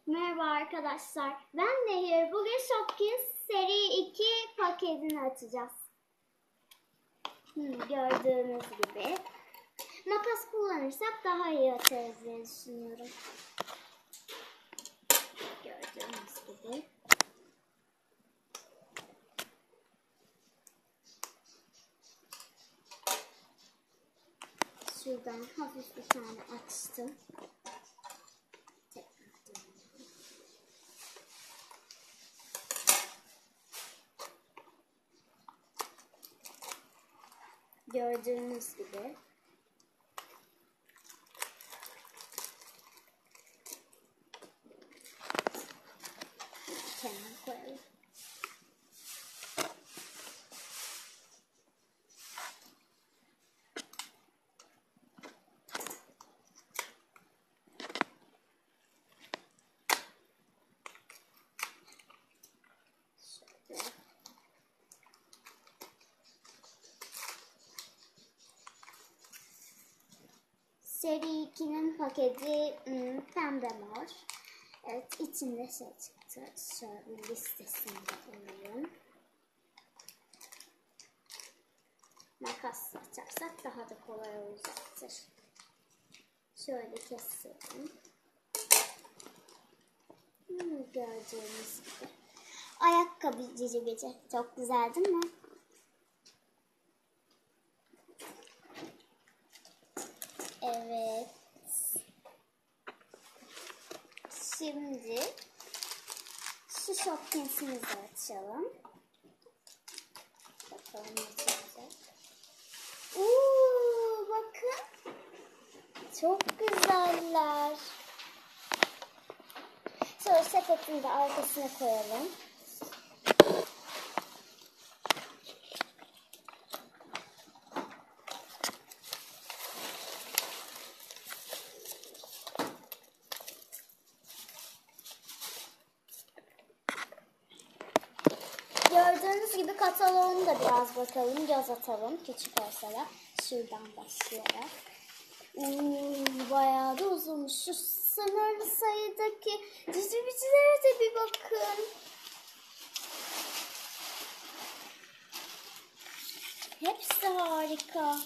Merhaba arkadaşlar. Ben Nehir. Bugün Shopkins seri 2 paketini açacağız. Gördüğünüz gibi. Makas kullanırsak daha iyi açarız diye düşünüyorum. Gördüğünüz gibi. Şuradan hafif bir tane açtım. Gördüğünüz gibi. Kenara koyalım. Seri 2'nin paketi pembe mor. Evet, içinde şey çıktı. Şöyle listesini de alayım. Makasla açarsak daha da kolay olacaktır. Şöyle keselim. Gördüğünüz gibi. Ayakkabı cici gece. Çok güzel değil mi? Evet. Şimdi şu Shopkins'imizi açalım. Bakalım ne çıkacak. Bakın. Çok güzeller. Sonra sepetin de arkasına koyalım. Gördüğünüz gibi kataloğunu da biraz bakalım, göz atalım. Küçük olsa da şuradan başlayarak. Bayağı da uzunmuş. Şu sınırlı sayıdaki cicibicilere de bir bakın. Hepsi harika.